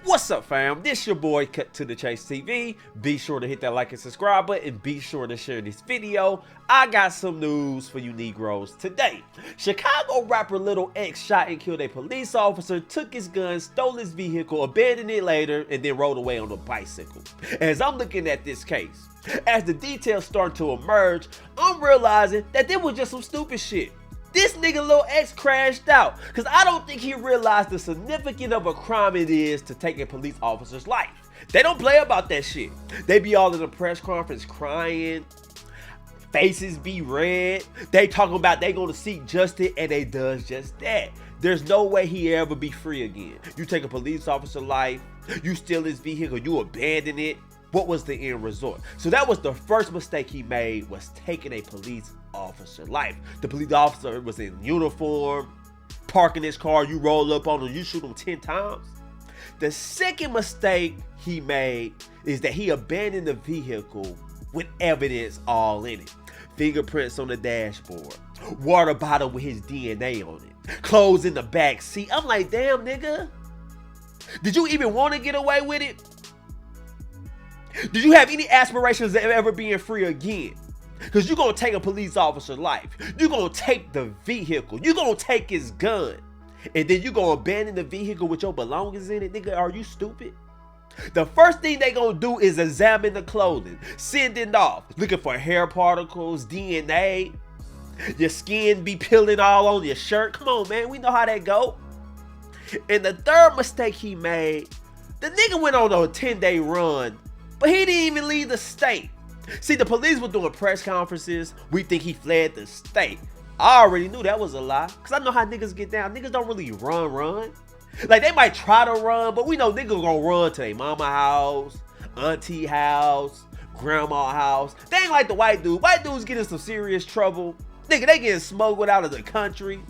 What's up, fam? This your boy Cut to the Chase TV. Be sure to hit that like and subscribe button and be sure to share this video. I got some news for you Negroes today. Chicago rapper Lil X shot and killed a police officer, took his gun, stole his vehicle, abandoned it later, and then rode away on a bicycle. As I'm looking at this case, as the details start to emerge, I'm realizing that there was just some stupid shit. This nigga Lil X crashed out because I don't think he realized the significance of a crime it is to take a police officer's life. They don't play about that shit. They be all in a press conference crying, faces be red. They talking about they gonna seek justice and they does just that. There's no way he ever be free again. You take a police officer's life, you steal his vehicle, you abandon it. What was the end result? So that was the first mistake he made, was taking a police officer's life. The police officer was in uniform, parking his car, you roll up on him, you shoot him 10 times. The second mistake he made is that he abandoned the vehicle with evidence all in it. Fingerprints on the dashboard, water bottle with his DNA on it, clothes in the back seat. I'm like, damn nigga, did you even want to get away with it? Did you have any aspirations of ever being free again? Because you're going to take a police officer's life. You're going to take the vehicle. You're going to take his gun. And then you're going to abandon the vehicle with your belongings in it? Nigga, are you stupid? The first thing they going to do is examine the clothing. Send it off. Looking for hair particles, DNA. Your skin be peeling all on your shirt. Come on, man. We know how that go. And the third mistake he made, the nigga went on a 10-day run, but he didn't even leave the state. See, the police were doing press conferences. We think he fled the state. I already knew that was a lie, because I know how niggas get down. Niggas don't really run. Like, they might try to run, but we know niggas gonna run to their mama house, auntie house, grandma house. They ain't like the white dude. White dudes get in some serious trouble. Nigga, they getting smuggled out of the country,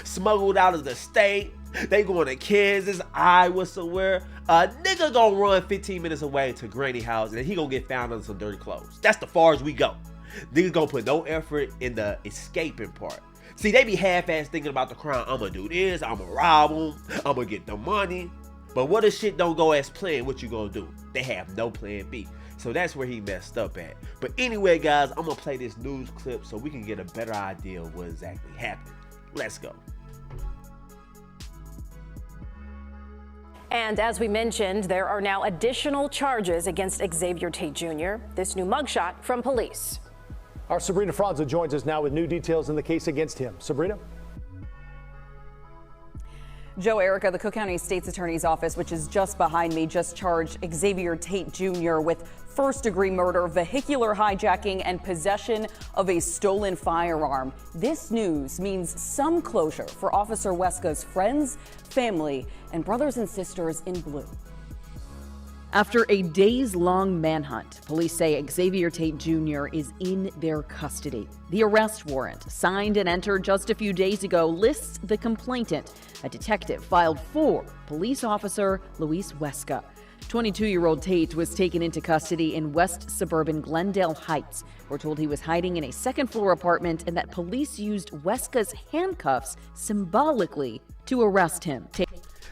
smuggled out of the state. They going to Kansas, Iowa, somewhere. A nigga gonna run 15 minutes away to granny house and he gonna get found under some dirty clothes. That's the far as we go. Niggas gonna put no effort in the escaping part. See, they be half-ass thinking about the crime. I'm gonna do this, I'm gonna rob them, I'm gonna get the money. But what if shit don't go as planned? What you gonna do? They have no plan B. So that's where he messed up at. But anyway, guys, I'm gonna play this news clip so we can get a better idea of what exactly happened. Let's go. And as we mentioned, there are now additional charges against Xavier Tate Jr. This new mugshot from police. Our Sabrina Franza joins us now with new details in the case against him. Sabrina? Joe, Erica, the Cook County State's Attorney's Office, which is just behind me, just charged Xavier Tate Jr. with first-degree murder, vehicular hijacking, and possession of a stolen firearm. This news means some closure for Officer Weska's friends, family, and brothers and sisters in blue. After a days-long manhunt, police say Xavier Tate Jr. is in their custody. The arrest warrant, signed and entered just a few days ago, lists the complainant, a detective, filed for police officer Luis Weska. 22-year-old Tate was taken into custody in West suburban Glendale Heights. We're told he was hiding in a second-floor apartment and that police used Weska's handcuffs symbolically to arrest him.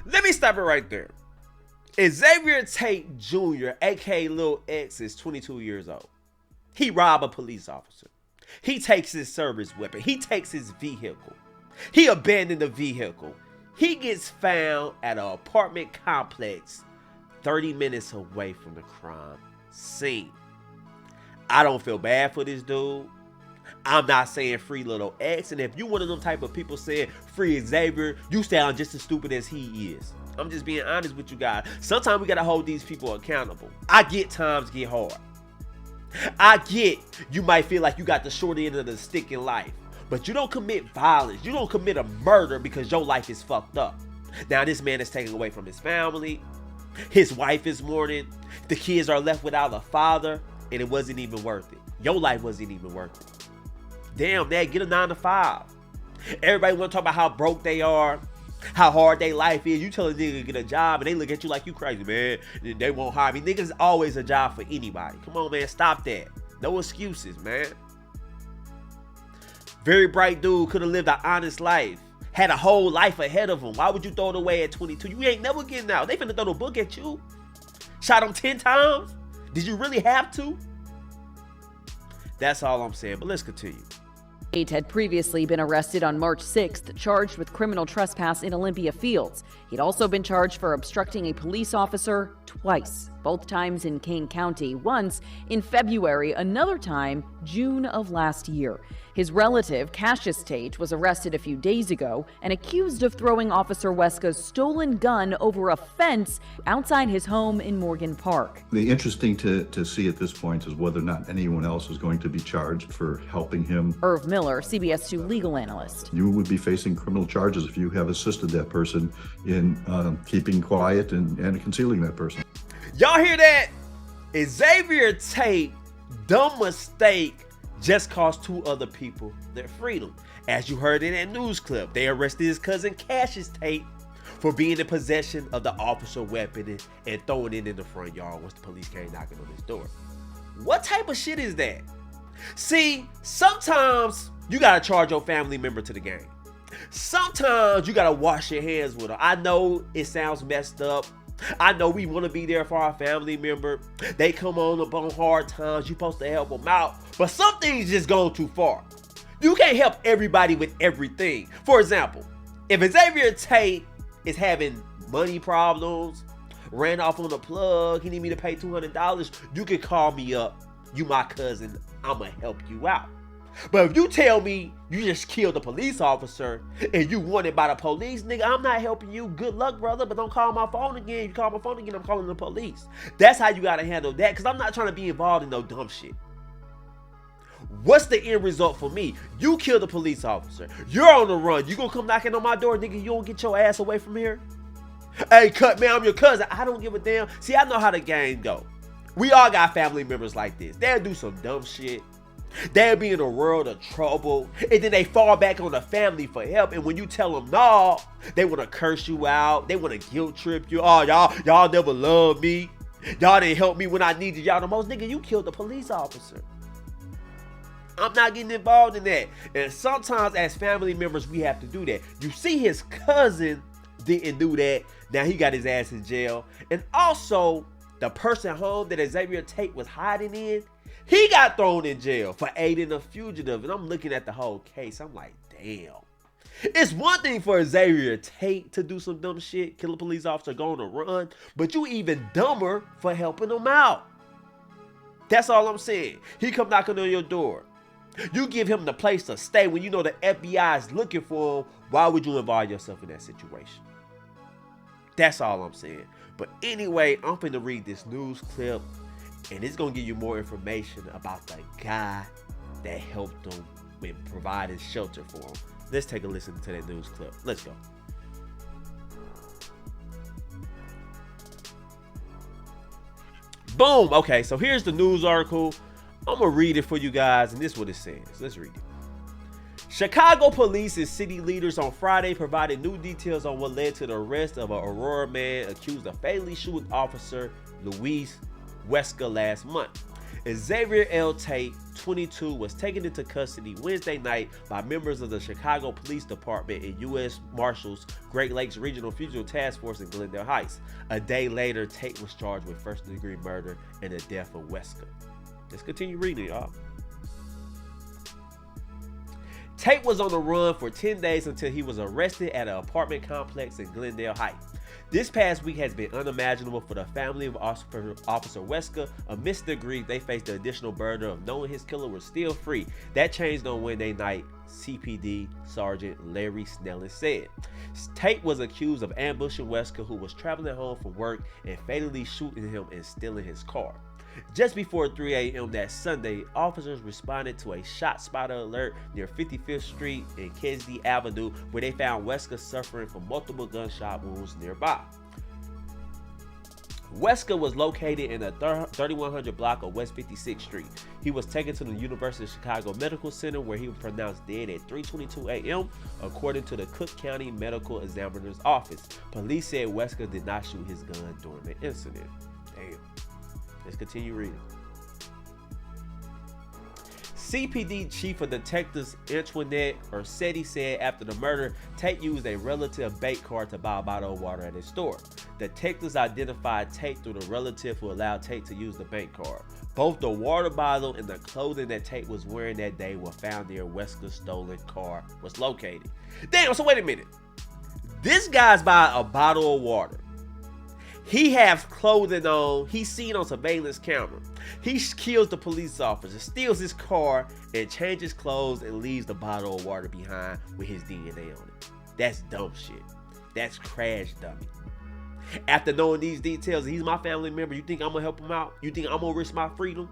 Let me stop it right there. Xavier Tate Jr., aka Lil X, is 22 years old. He robbed a police officer. He takes his service weapon. He takes his vehicle. He abandoned the vehicle. He gets found at an apartment complex 30 minutes away from the crime scene. I don't feel bad for this dude. I'm not saying free Lil X, and if you one of them type of people saying free Xavier, you sound just as stupid as he is. I'm just being honest with you guys. Sometimes we gotta hold these people accountable. I get times get hard. I get you might feel like you got the short end of the stick in life, but you don't commit violence. You don't commit a murder because your life is fucked up. Now this man is taken away from his family. His wife is mourning. The kids are left without a father, and it wasn't even worth it. Your life wasn't even worth it. Damn, Dad, get a 9 to 5. Everybody want to talk about how broke they are, how hard their life is. You tell a nigga to get a job, and they look at you like you crazy, man. They won't hire me. Niggas always a job for anybody. Come on, man, stop that. No excuses, man. Very bright dude, could have lived an honest life. had a whole life ahead of him. Why would you throw it away at 22? You ain't never getting out. They finna throw the book at you. Shot him 10 times. Did you really have to? That's all I'm saying, but let's continue. Tate had previously been arrested on March 6th, charged with criminal trespass in Olympia Fields. He'd also been charged for obstructing a police officer twice, both times in Kane County, once in February, another time June of last year. His relative, Cassius Tate, was arrested a few days ago and accused of throwing Officer Weska's stolen gun over a fence outside his home in Morgan Park. The interesting to see at this point is whether or not anyone else is going to be charged for helping him. Irv Miller, CBS 2 legal analyst. You would be facing criminal charges if you have assisted that person in keeping quiet and concealing that person. Y'all hear that? Xavier Tate, dumb mistake, just cost 2 other people their freedom. As you heard in that news clip, they arrested his cousin Cassius Tate for being in possession of the officer weapon and throwing it in the front yard once the police came knocking on his door. What type of shit is that? See, sometimes you gotta charge your family member to the game. Sometimes you gotta wash your hands with them. I know it sounds messed up. I know we want to be there for our family member. They come on up on hard times. You're supposed to help them out. But some things just go too far. You can't help everybody with everything. For example, if Xavier Tate is having money problems, ran off on the plug, he need me to pay $200, you can call me up. You my cousin. I'm going to help you out. But if you tell me you just killed a police officer and you wanted by the police, nigga, I'm not helping you. Good luck, brother, but don't call my phone again. You call my phone again, I'm calling the police. That's how you gotta handle that, because I'm not trying to be involved in no dumb shit. What's the end result for me? You killed a police officer. You're on the run. You gonna come knocking on my door, nigga? You don't get your ass away from here? Hey, cut, man, I'm your cousin. I don't give a damn. See, I know how the game go. We all got family members like this. They'll do some dumb shit. They'll be in a world of trouble, and then they fall back on the family for help. And when you tell them no, they want to curse you out. They want to guilt trip you. Oh, y'all never loved me. Y'all didn't help me when I needed y'all the most. Nigga, you killed a police officer. I'm not getting involved in that. And sometimes as family members, we have to do that. You see, his cousin didn't do that. Now he got his ass in jail. And also, the person home that Xavier Tate was hiding in, he got thrown in jail for aiding a fugitive. And I'm looking at the whole case. I'm like, damn. It's one thing for Xavier Tate to do some dumb shit, kill a police officer, go on a run, but you even dumber for helping him out. That's all I'm saying. He come knocking on your door. You give him the place to stay when you know the FBI is looking for him. Why would you involve yourself in that situation? That's all I'm saying. But anyway, I'm finna read this news clip, and it's gonna give you more information about the guy that helped him with providing shelter for him. Let's take a listen to that news clip. Let's go. Boom. Okay, so here's the news article. I'm gonna read it for you guys, and this is what it says. Let's read it. Chicago police and city leaders on Friday provided new details on what led to the arrest of an Aurora man accused of fatally shooting officer Luis Weska last month. Xavier L. Tate, 22, was taken into custody Wednesday night by members of the Chicago Police Department and U.S. Marshals Great Lakes Regional Fugitive Task Force in Glendale Heights. A day later, Tate was charged with first-degree murder and the death of Weska. Let's continue reading, y'all. Tate was on the run for 10 days until he was arrested at an apartment complex in Glendale Heights. This past week has been unimaginable for the family of Officer Weska. Amidst the grief, they faced the additional burden of knowing his killer was still free. That changed on Wednesday night, CPD Sergeant Larry Snellen said. Tate was accused of ambushing Weska, who was traveling home from work, and fatally shooting him and stealing his car. Just before 3 a.m. that Sunday, officers responded to a shot spotter alert near 55th Street and Kedzie Avenue, where they found Weska suffering from multiple gunshot wounds nearby. Weska was located in the 3100 block of West 56th Street. He was taken to the University of Chicago Medical Center, where he was pronounced dead at 3:22 a.m., according to the Cook County Medical Examiner's Office. Police said Weska did not shoot his gun during the incident. Damn. Let's continue reading. CPD Chief of Detectives Antoinette Ursetti said after the murder, Tate used a relative bait card to buy a bottle of water at his store. Detectives identified Tate through the relative who allowed Tate to use the bank card. Both the water bottle and the clothing that Tate was wearing that day were found near Weska's stolen car was located. Damn, so wait a minute. This guy's buying a bottle of water. He has clothing on. He's seen on surveillance camera. He kills the police officer, steals his car, and changes clothes and leaves the bottle of water behind with his DNA on it. That's dumb shit. That's crash dummy. After knowing these details, he's my family member. You think I'm gonna help him out? You think I'm gonna risk my freedom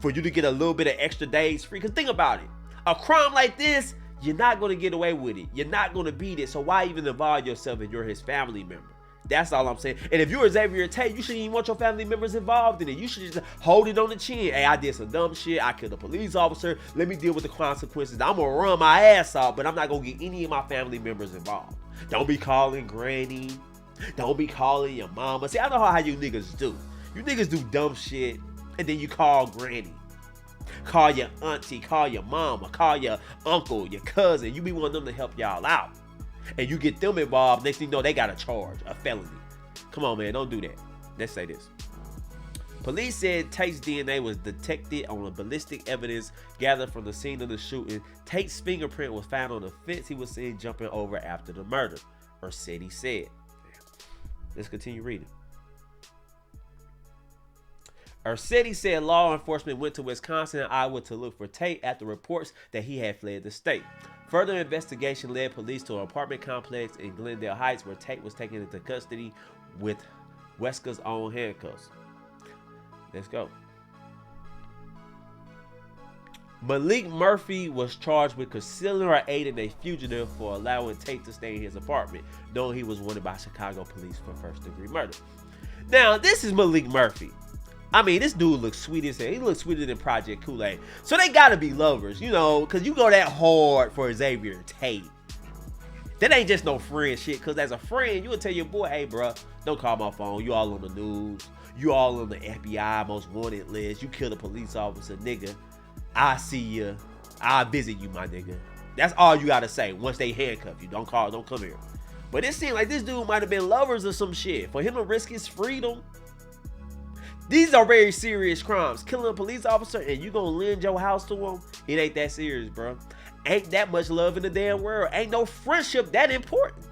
for you to get a little bit of extra days free? Because think about it. A crime like this, you're not gonna get away with it. You're not gonna beat it. So why even involve yourself if you're his family member? That's all I'm saying. And if you're Xavier Tate, you shouldn't even want your family members involved in it. You should just hold it on the chin. Hey, I did some dumb shit. I killed a police officer. Let me deal with the consequences. I'm going to run my ass off, but I'm not going to get any of my family members involved. Don't be calling granny. Don't be calling your mama. See, I know how you niggas do. You niggas do dumb shit, and then you call granny. Call your auntie. Call your mama. Call your uncle, your cousin. You be wanting them to help y'all out. And you get them involved, next thing you know, they got a charge, a felony. Come on, man, don't do that. Let's say this. Police said Tate's DNA was detected on the ballistic evidence gathered from the scene of the shooting. Tate's fingerprint was found on the fence he was seen jumping over after the murder, Ursetti said. Let's continue reading. Ursetti said law enforcement went to Wisconsin and Iowa to look for Tate after reports that he had fled the state. Further investigation led police to an apartment complex in Glendale Heights where Tate was taken into custody with Weska's own handcuffs. Let's go. Malik Murphy was charged with concealing or aiding a fugitive for allowing Tate to stay in his apartment, knowing he was wanted by Chicago police for first-degree murder. Now, this is Malik Murphy. I mean, this dude looks sweet as hell. He looks sweeter than Project Kool-Aid. So they gotta be lovers, you know, because you go that hard for Xavier Tate. That ain't just no friend shit, because as a friend, you would tell your boy, hey, bro, don't call my phone. You all on the news. You all on the FBI most wanted list. You killed a police officer, nigga. I see you. I'll visit you, my nigga. That's all you gotta say once they handcuff you. Don't call, don't come here. But it seemed like this dude might have been lovers or some shit. For him to risk his freedom. These are very serious crimes. Killing a police officer and you gonna lend your house to him? It ain't that serious, bro. Ain't that much love in the damn world. Ain't no friendship that important.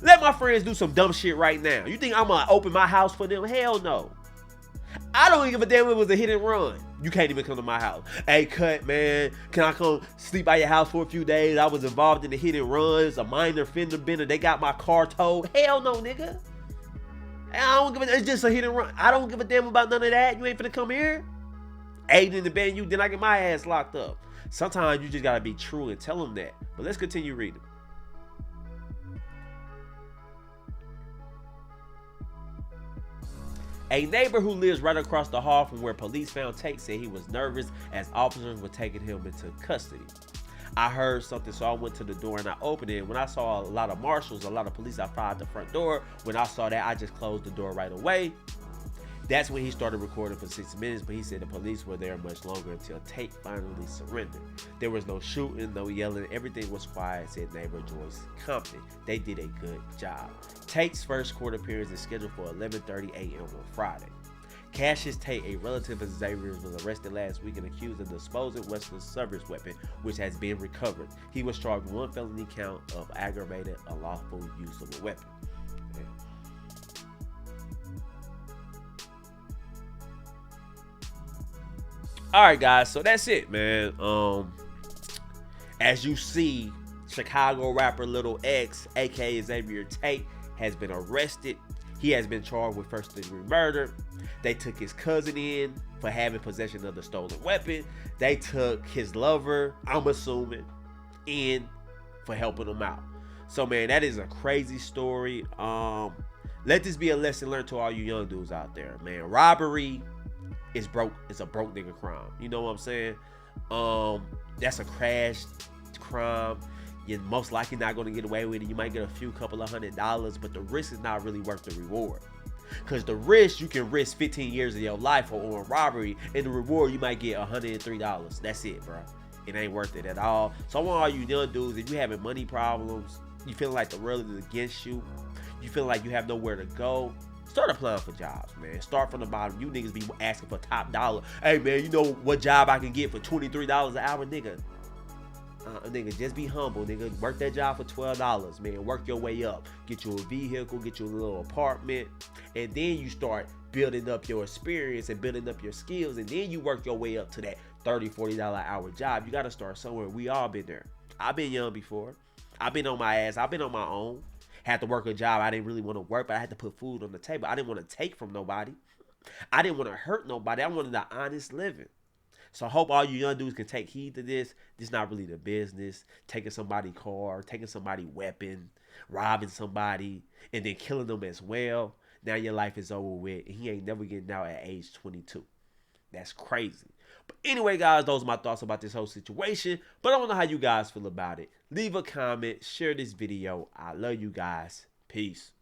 Let my friends do some dumb shit right now. You think I'm gonna open my house for them? Hell no. I don't give a damn if it was a hit and run. You can't even come to my house. Hey, cut, man. Can I come sleep at your house for a few days? I was involved in the hit and runs, a minor fender bender. They got my car towed. Hell no, nigga. I don't give a, it's just a hit and run. I don't give a damn about none of that. You ain't finna come here. Aiding and abetting you, then I get my ass locked up. Sometimes you just gotta be true and tell them that. But let's continue reading. A neighbor who lives right across the hall from where police found Tate said he was nervous as officers were taking him into custody. I heard something, so I went to the door and I opened it. When I saw a lot of marshals, a lot of police outside the front door, when I saw that, I just closed the door right away. That's when he started recording for 6 minutes, but he said the police were there much longer until Tate finally surrendered. There was no shooting, no yelling, everything was quiet, said neighbor Joyce Compton. They did a good job. Tate's first court appearance is scheduled for 11:30 a.m. on Friday. Cassius Tate, a relative of Xavier's, was arrested last week and accused of disposing Wesley's service weapon, which has been recovered. He was charged with one felony count of aggravated unlawful use of a weapon. All right, guys, so that's it, man. As you see, Chicago rapper Lil X, aka Xavier Tate, has been arrested. He has been charged with first-degree murder. They took his cousin in for having possession of the stolen weapon. They took his lover, I'm assuming, in for helping him out. So, man, that is a crazy story. Let this be a lesson learned to all you young dudes out there, man. Robbery is broke. It's a broke nigga crime. You know what I'm saying? That's a crash crime. You're most likely not going to get away with it. You might get a couple of $100s, but the risk is not really worth the reward. Because the risk, you can risk 15 years of your life for armed robbery, and the reward, you might get $103. That's it, bro. It ain't worth it at all. So I want all you young dudes, if you having money problems, you feeling like the world is against you, you feel like you have nowhere to go, start applying for jobs, man. Start from the bottom. You niggas be asking for top dollar. Hey, man, you know what job I can get for $23 an hour, nigga? Nigga, just be humble, nigga. Work that job for $12, man. Work your way up. Get you a vehicle, get you a little apartment, and then you start building up your experience and building up your skills, and then you work your way up to that $30, $40 an hour job. You got to start somewhere. We all been there. I've been young before. I've been on my ass. I've been on my own. Had to work a job I didn't really want to work, but I had to put food on the table. I didn't want to take from nobody. I didn't want to hurt nobody. I wanted an honest living. So I hope all you young dudes can take heed to this. This is not really the business. Taking somebody's car, taking somebody's weapon, robbing somebody, and then killing them as well. Now your life is over with, and he ain't never getting out at age 22. That's crazy. But anyway, guys, those are my thoughts about this whole situation. But I don't know how you guys feel about it. Leave a comment, share this video. I love you guys. Peace.